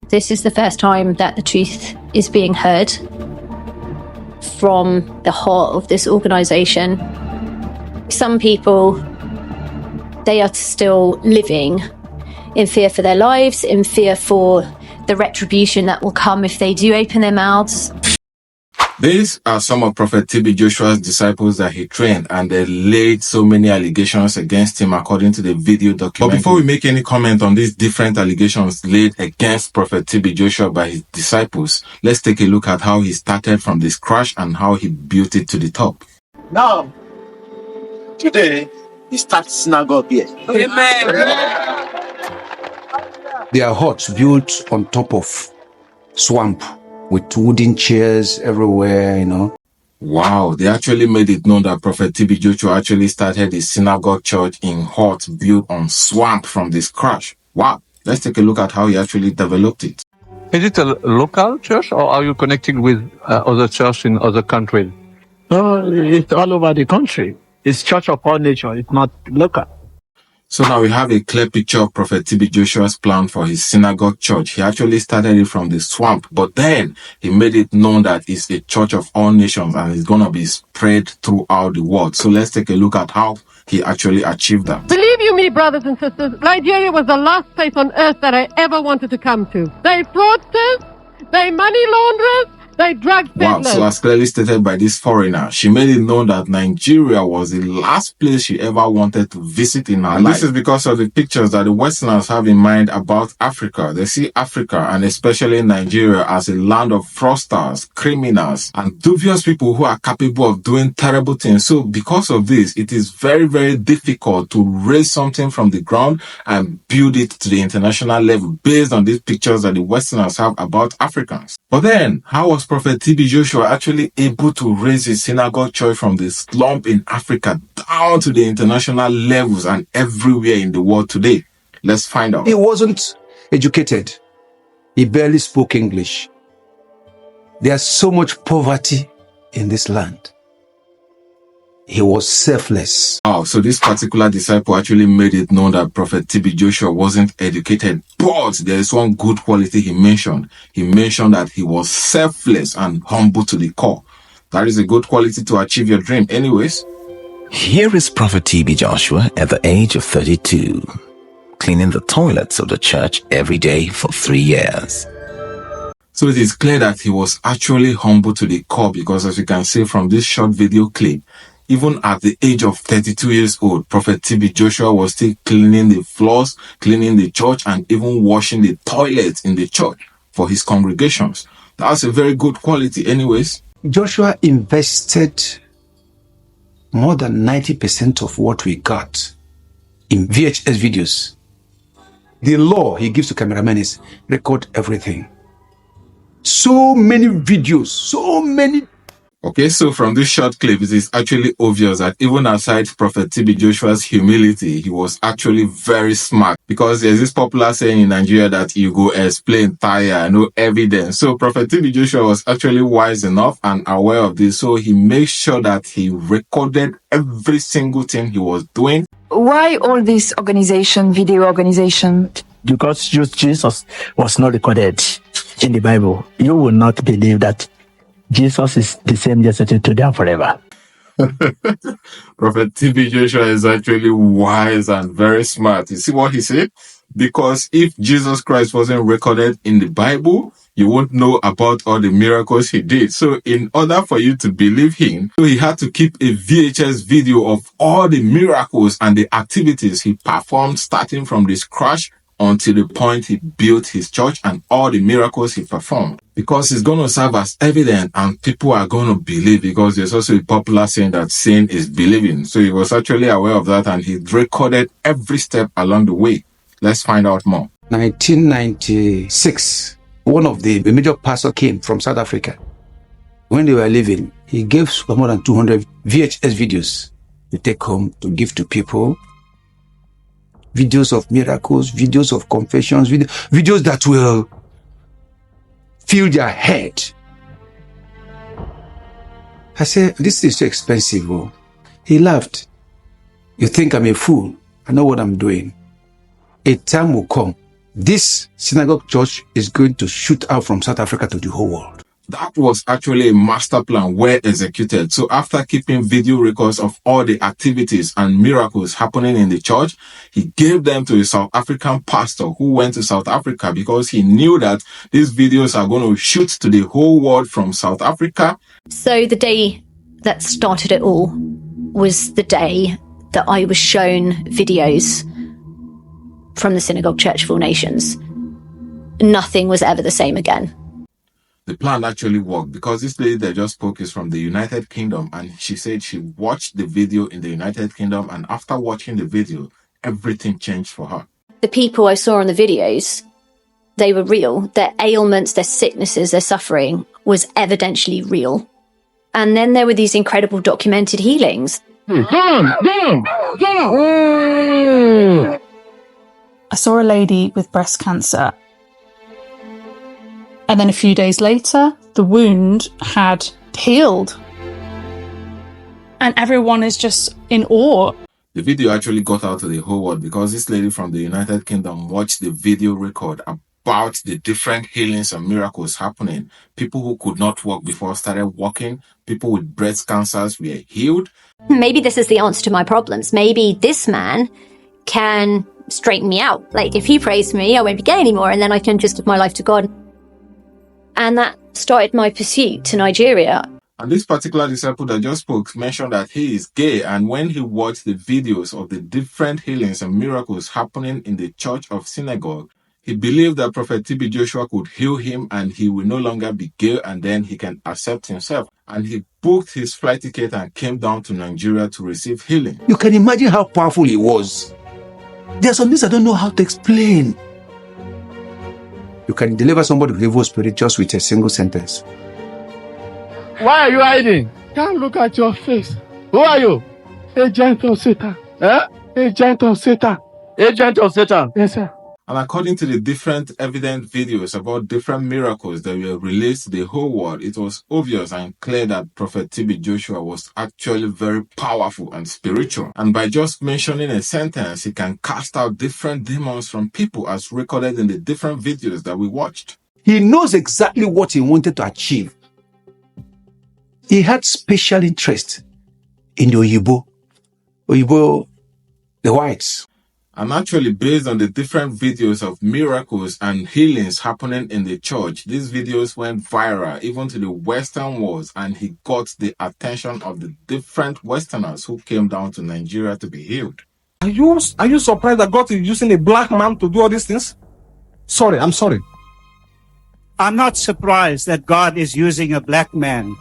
This is the first time that the truth is being heard from the heart of this organisation. Some people, they are still living in fear for their lives, in fear for the retribution that will come if they do open their mouths. These are some of Prophet TB Joshua's disciples that he trained, and they laid so many allegations against him according to the video documentary. But before we make any comment on these different allegations laid against Prophet TB Joshua by his disciples, let's take a look at how he started from this crash and how he built it to the top. Now, today, he starts Synagogue here. Amen. They are huts built on top of swamp with wooden chairs everywhere, Wow, they actually made it known that Prophet TB Joshua actually started his synagogue church in huts built on swamp from this crash. Wow, let's take a look at how he actually developed it. Is it a local church, or are you connecting with other churches in other countries? No, it's all over the country. It's church of all nations. It's not local. So now we have a clear picture of Prophet TB Joshua's plan for his synagogue church. He actually started it from the swamp, but then he made it known that it's a church of all nations and it's going to be spread throughout the world. So let's take a look at how he actually achieved that. Believe you me, brothers and sisters, Nigeria was the last place on earth that I ever wanted to come to. They fraudsters, they money launderers, they drug Wow, peddlers. so as clearly stated by this foreigner, she made it known that Nigeria was the last place she ever wanted to visit in her life. This is because of the pictures that the Westerners have in mind about Africa. They see Africa, and especially Nigeria, as a land of fraudsters, criminals, and dubious people who are capable of doing terrible things. So because of this, it is very, very difficult to raise something from the ground and build it to the international level based on these pictures that the Westerners have about Africans. But then, how was Prophet TB Joshua actually able to raise his synagogue church from the slump in Africa down to the international levels and everywhere in the world today? Let's find out. He wasn't educated. He barely spoke English. There's so much poverty in this land. He was selfless. Wow, so this particular disciple actually made it known that Prophet TB Joshua wasn't educated, but there is one good quality he mentioned. He mentioned that he was selfless and humble to the core. That is a good quality to achieve your dream. Anyways, here is Prophet TB Joshua at the age of 32, cleaning the toilets of the church every day for 3 years. So it is clear that he was actually humble to the core, because as you can see from this short video clip, even at the age of 32 years old, Prophet TB Joshua was still cleaning the floors, cleaning the church, and even washing the toilets in the church for his congregations. That's a very good quality. Anyways, Joshua invested more than 90% of what we got in VHS videos. The law he gives to cameramen is record everything. So many videos, so many. Okay, so from this short clip, it is actually obvious that even aside Prophet TB Joshua's humility, he was actually very smart, because there's this popular saying in Nigeria that you go explain, tire, no evidence. So Prophet TB Joshua was actually wise enough and aware of this, so he made sure that he recorded every single thing he was doing. Why all this organization, video organization? Because Jesus was not recorded in the Bible. You will not believe that Jesus is the same yesterday, today, and forever. Prophet TB Joshua is actually wise and very smart. You see what he said? Because if Jesus Christ wasn't recorded in the Bible, you won't know about all the miracles he did. So in order for you to believe him, he had to keep a VHS video of all the miracles and the activities he performed, starting from this crash until the point he built his church and all the miracles he performed. Because it's going to serve as evidence and people are going to believe, because there's also a popular saying that seeing is believing. So he was actually aware of that and he recorded every step along the way. Let's find out more. 1996, one of the major pastors came from South Africa. When they were leaving, he gave more than 200 VHS videos to take home to give to people. Videos of miracles, videos of confessions, videos that will fill their head. I said, this is so expensive. Oh. He laughed. You think I'm a fool? I know what I'm doing. A time will come this synagogue church is going to shoot out from South Africa to the whole world. That was actually a master plan well executed. So after keeping video records of all the activities and miracles happening in the church, he gave them to a South African pastor who went to South Africa because he knew that these videos are going to shoot to the whole world from South Africa. So the day that started it all was the day that I was shown videos from the Synagogue Church of All Nations. Nothing was ever the same again. The plan actually worked because this lady that just spoke is from the United Kingdom, and she said she watched the video in the United Kingdom, and after watching the video, everything changed for her. The people I saw on the videos, they were real. Their ailments, their sicknesses, their suffering was evidently real. And then there were these incredible documented healings. I saw a lady with breast cancer. And then a few days later, the wound had healed. And everyone is just in awe. The video actually got out to the whole world because this lady from the United Kingdom watched the video record about the different healings and miracles happening. People who could not walk before started walking. People with breast cancers were healed. Maybe this is the answer to my problems. Maybe this man can straighten me out. Like, if he prays for me, I won't be gay anymore, and then I can just give my life to God. And that started my pursuit to Nigeria. And this particular disciple that just spoke mentioned that he is gay, and when he watched the videos of the different healings and miracles happening in the Church of Synagogue, he believed that Prophet TB Joshua could heal him and he will no longer be gay, and then he can accept himself. And he booked his flight ticket and came down to Nigeria to receive healing. You can imagine how powerful he was. There are some things I don't know how to explain. You can deliver somebody with evil spirit just with a single sentence. Why are you hiding? Can't look at your face. Who are you? Agent of Satan. Agent of Satan. Agent of Satan. Yes, sir. And according to the different evident videos about different miracles that were released to the whole world, it was obvious and clear that Prophet TB Joshua was actually very powerful and spiritual. And by just mentioning a sentence, he can cast out different demons from people, as recorded in the different videos that we watched. He knows exactly what he wanted to achieve. He had special interest in the Oyibo, the whites. And actually, based on the different videos of miracles and healings happening in the church, these videos went viral even to the Western world, and he got the attention of the different Westerners who came down to Nigeria to be healed. Are you surprised that God is using a black man to do all these things? I'm sorry. I'm not surprised that God is using a black man.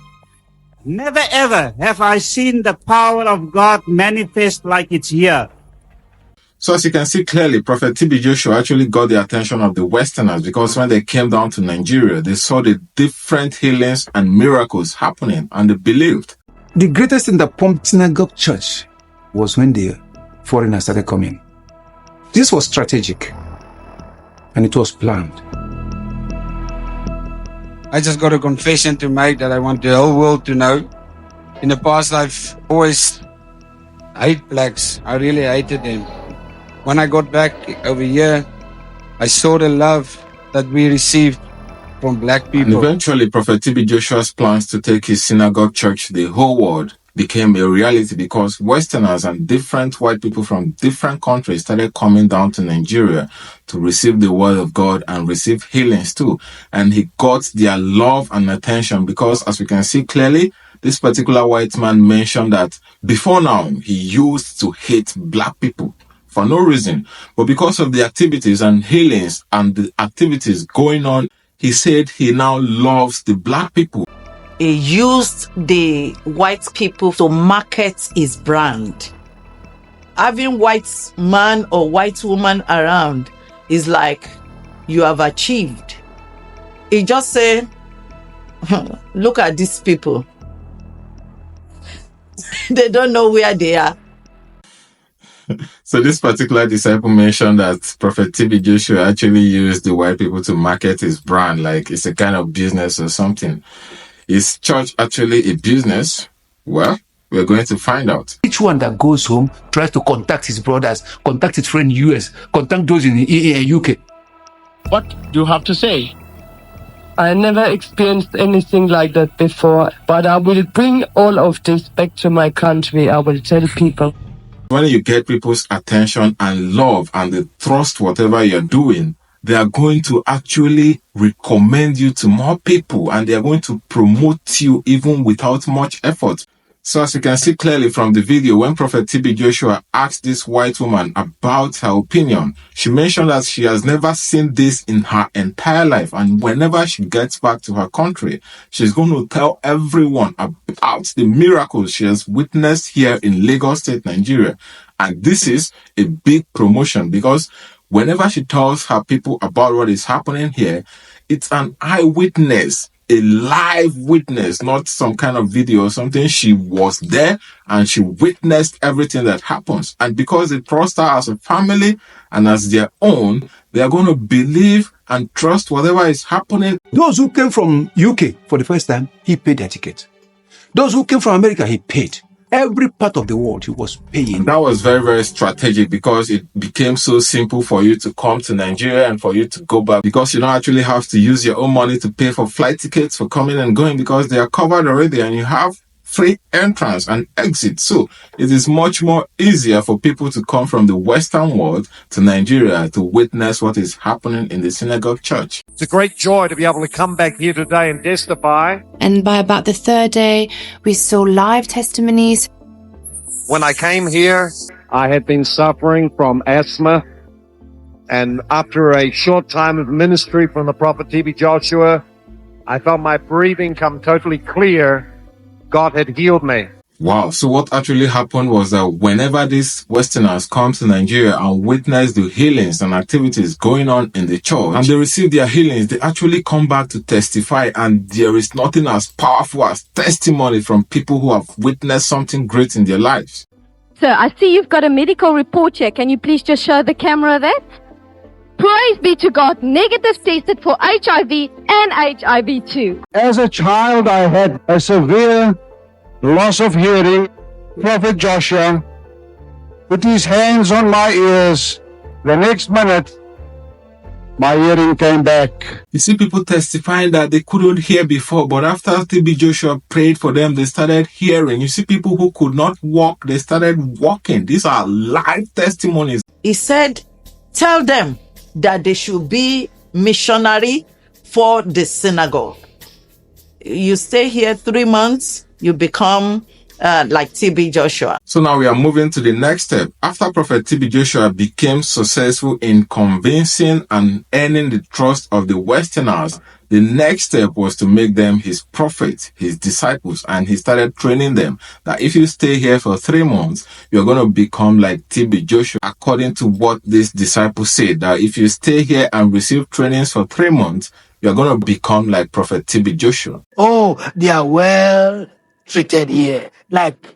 Never ever have I seen the power of God manifest like it's here. So as you can see clearly, Prophet TB Joshua actually got the attention of the Westerners, because when they came down to Nigeria, they saw the different healings and miracles happening, and they believed. The greatest thing that pumped Synagogue Church was when the foreigners started coming. This was strategic, and it was planned. I just got a confession to make that I want the whole world to know. In the past, I've always hated blacks. I really hated them. When I got back over here, I saw the love that we received from black people. And eventually, Prophet TB Joshua's plans to take his synagogue church to the whole world became a reality, because Westerners and different white people from different countries started coming down to Nigeria to receive the word of God and receive healings too. And he got their love and attention because, as we can see clearly, this particular white man mentioned that before now, he used to hate black people for no reason. But because of the activities and healings and the activities going on, he said he now loves the black people. He used the white people to market his brand. Having white man or white woman around is like you have achieved. He just said, look at these people. They don't know where they are. So this particular disciple mentioned that Prophet TB Joshua actually used the white people to market his brand, like it's a kind of business or something. Is church actually a business? Well, we're going to find out. Each one that goes home tries to contact his brothers, contact his friend in US, contact those in the UK. What do you have to say? I never experienced anything like that before, but I will bring all of this back to my country. I will tell people. When you get people's attention and love and they trust whatever you're doing, they are going to actually recommend you to more people and they are going to promote you even without much effort. So as you can see clearly from the video, when Prophet TB Joshua asked this white woman about her opinion, she mentioned that she has never seen this in her entire life. And whenever she gets back to her country, she's going to tell everyone about the miracles she has witnessed here in Lagos State, Nigeria. And this is a big promotion because whenever she tells her people about what is happening here, it's an eyewitness. A live witness, not some kind of video or something. She was there and she witnessed everything that happens. And because they trust her as a family and as their own, they are going to believe and trust whatever is happening. Those who came from UK for the first time, he paid their ticket. Those who came from America, he paid. Every part of the world he was paying. That was very, very strategic because it became so simple for you to come to Nigeria and for you to go back because you don't actually have to use your own money to pay for flight tickets for coming and going because they are covered already and you have free entrance and exit. So it is much more easier for people to come from the Western world to Nigeria to witness what is happening in the Synagogue church. It's a great joy to be able to come back here today and testify. And by about the third day, we saw live testimonies. When I came here, I had been suffering from asthma. And after a short time of ministry from the prophet TB Joshua, I felt my breathing come totally clear. God had healed me. Wow. So what actually happened was that whenever these Westerners come to Nigeria and witness the healings and activities going on in the church and they receive their healings, they actually come back to testify. And there is nothing as powerful as testimony from people who have witnessed something great in their lives. Sir, I see you've got a medical report here. Can you please just show the camera that? Praise be to God, negative tested for HIV and HIV too. As a child, I had a severe loss of hearing. Prophet Joshua put his hands on my ears. The next minute, my hearing came back. You see people testifying that they couldn't hear before, but after TB Joshua prayed for them, they started hearing. You see people who could not walk, they started walking. These are live testimonies. He said, tell them that they should be missionary for the synagogue. You stay here 3 months, you become like TB Joshua. So now we are moving to the next step. After Prophet TB Joshua became successful in convincing and earning the trust of the Westerners, the next step was to make them his prophets, his disciples, and he started training them that if you stay here for 3 months, you're going to become like TB Joshua. According to what these disciples said, that if you stay here and receive trainings for 3 months, you're going to become like Prophet TB Joshua. Oh, they are well treated here, like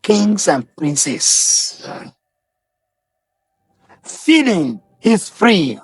kings and princes. Feeding is free.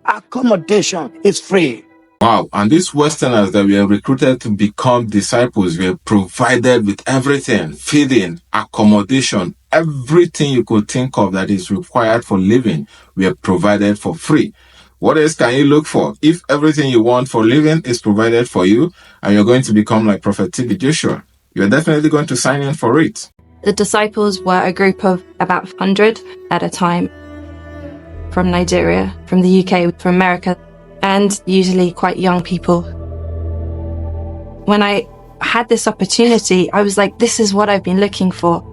Accommodation is free. Wow. And these Westerners that were recruited to become disciples were provided with everything, feeding, accommodation, everything you could think of that is required for living were provided for free. What else can you look for? If everything you want for living is provided for you and you're going to become like Prophet TB Joshua, you're definitely going to sign in for it. The disciples were a group of about 100 at a time from Nigeria, from the UK, from America, and usually quite young people. When I had this opportunity, I was like, this is what I've been looking for.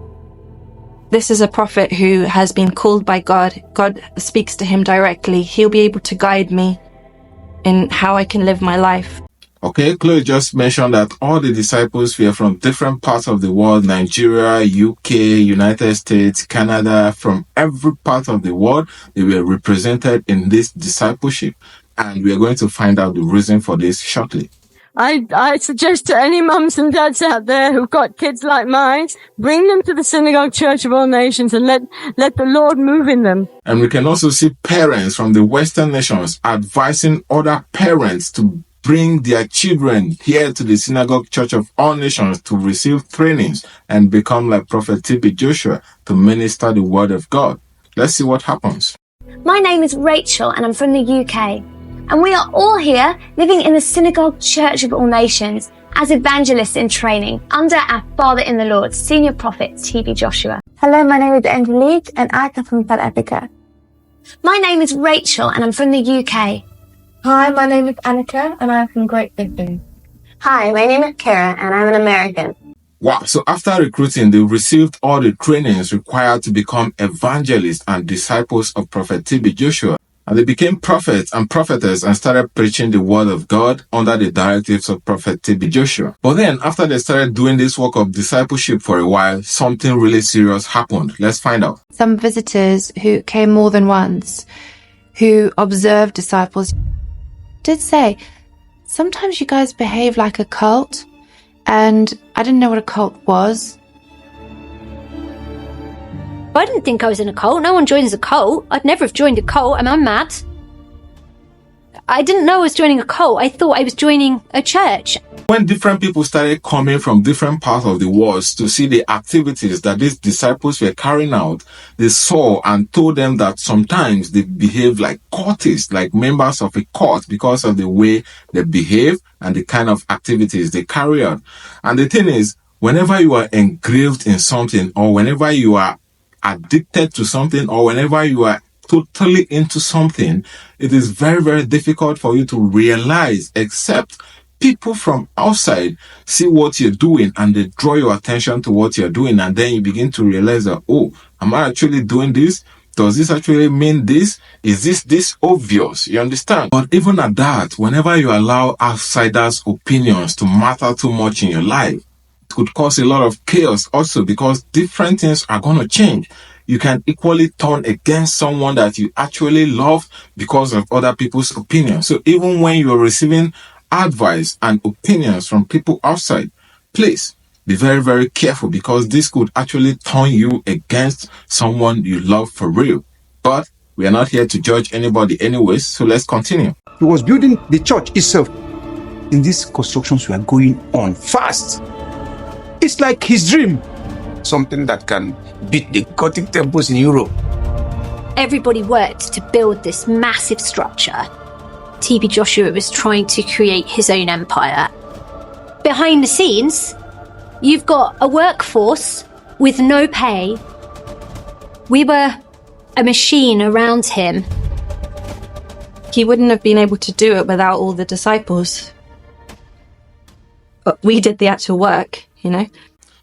This is a prophet who has been called by God. God speaks to him directly. He'll be able to guide me in how I can live my life. Okay, Chloe just mentioned that all the disciples were from different parts of the world, Nigeria, UK, United States, Canada, from every part of the world. They were represented in this discipleship. And we are going to find out the reason for this shortly. I suggest to any mums and dads out there who've got kids like mine, bring them to the Synagogue Church of All Nations and let the Lord move in them. And we can also see parents from the Western nations advising other parents to bring their children here to the Synagogue Church of All Nations to receive trainings and become like Prophet TB Joshua to minister the word of God. Let's see what happens. My name is Rachel and I'm from the UK. And we are all here living in the Synagogue Church of All Nations as evangelists in training under our Father in the Lord, Senior Prophet TB Joshua. Hello, my name is Angelique and I come from South Africa. My name is Rachel and I'm from the UK. Hi, my name is Annika and I'm from Great Britain. Hi, my name is Kara and I'm an American. Wow. So after recruiting, they received all the trainings required to become evangelists and disciples of Prophet TB Joshua. And they became prophets and prophetess and started preaching the word of God under the directives of Prophet TB Joshua. But then after they started doing this work of discipleship for a while, something really serious happened. Let's find out. Some visitors who came more than once, who observed disciples, did say, sometimes you guys behave like a cult. And I didn't know what a cult was. I didn't think I was in a cult. No one joins a cult. I'd never have joined a cult. Am I mad? I didn't know I was joining a cult. I thought I was joining a church. When different people started coming from different parts of the world to see the activities that these disciples were carrying out, they saw and told them that sometimes they behave like cultists, like members of a cult, because of the way they behave and the kind of activities they carry out. And the thing is, whenever you are engraved in something, or whenever you are addicted to something, or whenever you are totally into something, it is very, very difficult for you to realize, except people from outside see what you're doing and they draw your attention to what you're doing, and then you begin to realize that, oh, am I actually doing this? Does this actually mean this? Is this obvious? You understand? But even at that, whenever you allow outsiders' opinions to matter too much in your life, it could cause a lot of chaos also, because different things are going to change. You can equally turn against someone that you actually love because of other people's opinions. So even when you're receiving advice and opinions from people outside, please be very, very careful, because this could actually turn you against someone you love for real. But we are not here to judge anybody anyways, so let's continue. He was building the church itself. In these constructions were going on fast. It's like his dream. Something that can beat the Gothic temples in Europe. Everybody worked to build this massive structure. TB Joshua was trying to create his own empire. Behind the scenes, you've got a workforce with no pay. We were a machine around him. He wouldn't have been able to do it without all the disciples. But we did the actual work, you know.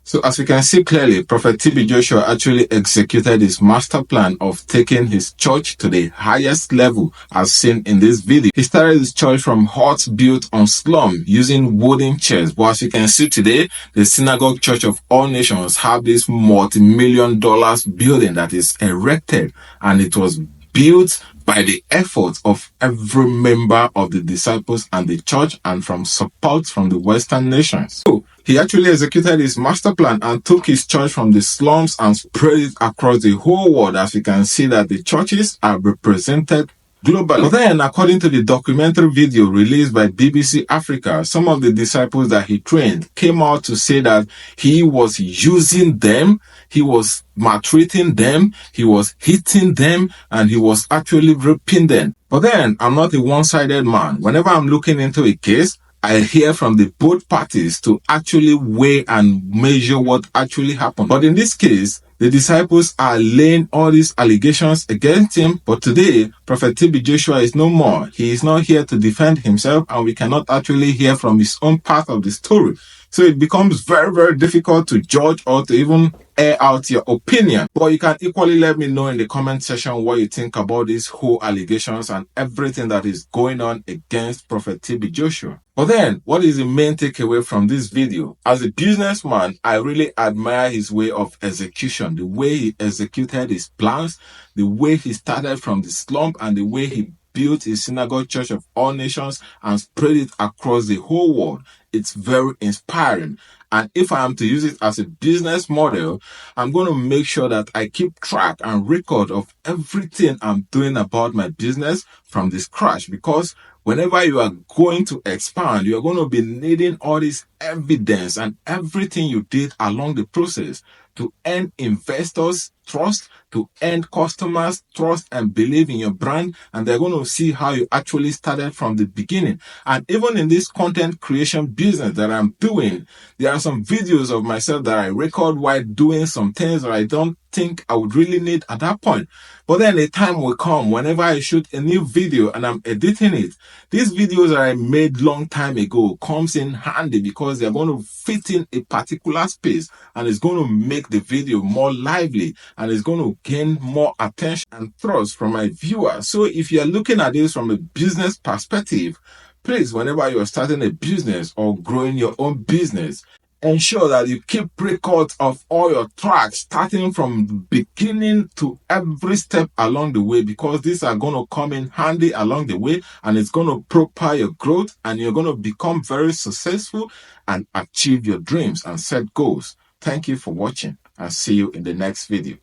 So as we can see clearly, Prophet TB Joshua actually executed his master plan of taking his church to the highest level as seen in this video. He started his church from huts built on slum using wooden chairs. But as you can see today, the Synagogue Church of All Nations have this multi-million-dollar building that is erected, and it was built by the efforts of every member of the disciples and the church, and from support from the Western nations. So he actually executed his master plan and took his church from the slums and spread it across the whole world. As you can see that the churches are represented globally. But then, according to the documentary video released by BBC Africa, some of the disciples that he trained came out to say that he was using them, he was maltreating them, he was hitting them, and he was actually raping them. But then, I'm not a one-sided man. Whenever I'm looking into a case, I hear from the both parties to actually weigh and measure what actually happened. But in this case, the disciples are laying all these allegations against him. But today, Prophet TB Joshua is no more. He is not here to defend himself, and we cannot actually hear from his own part of the story. So it becomes very, very difficult to judge or to even air out your opinion. But you can equally let me know in the comment section what you think about these whole allegations and everything that is going on against Prophet TB Joshua. But then, what is the main takeaway from this video? As a businessman, I really admire his way of execution, the way he executed his plans, the way he started from the slump, and the way he built his Synagogue Church of All Nations and spread it across the whole world. it's very inspiring. And if I am to use it as a business model, I'm going to make sure that I keep track and record of everything I'm doing about my business from the scratch, because whenever you are going to expand, you are going to be needing all this evidence and everything you did along the process to earn investors' trust, to earn customers' trust and believe in your brand. And they're going to see how you actually started from the beginning. And even in this content creation business that I'm doing, there are some videos of myself that I record while doing some things that I don't think I would really need at that point. But then a time will come whenever I shoot a new video and I'm editing it. These videos that I made long time ago comes in handy because they're going to fit in a particular space and it's going to make the video more lively and it's going to gain more attention and trust from my viewers. So if you're looking at this from a business perspective, please, whenever you're starting a business or growing your own business, ensure that you keep records of all your tracks, starting from the beginning to every step along the way, because these are going to come in handy along the way and it's going to propel your growth and you're going to become very successful and achieve your dreams and set goals. Thank you for watching and see you in the next video.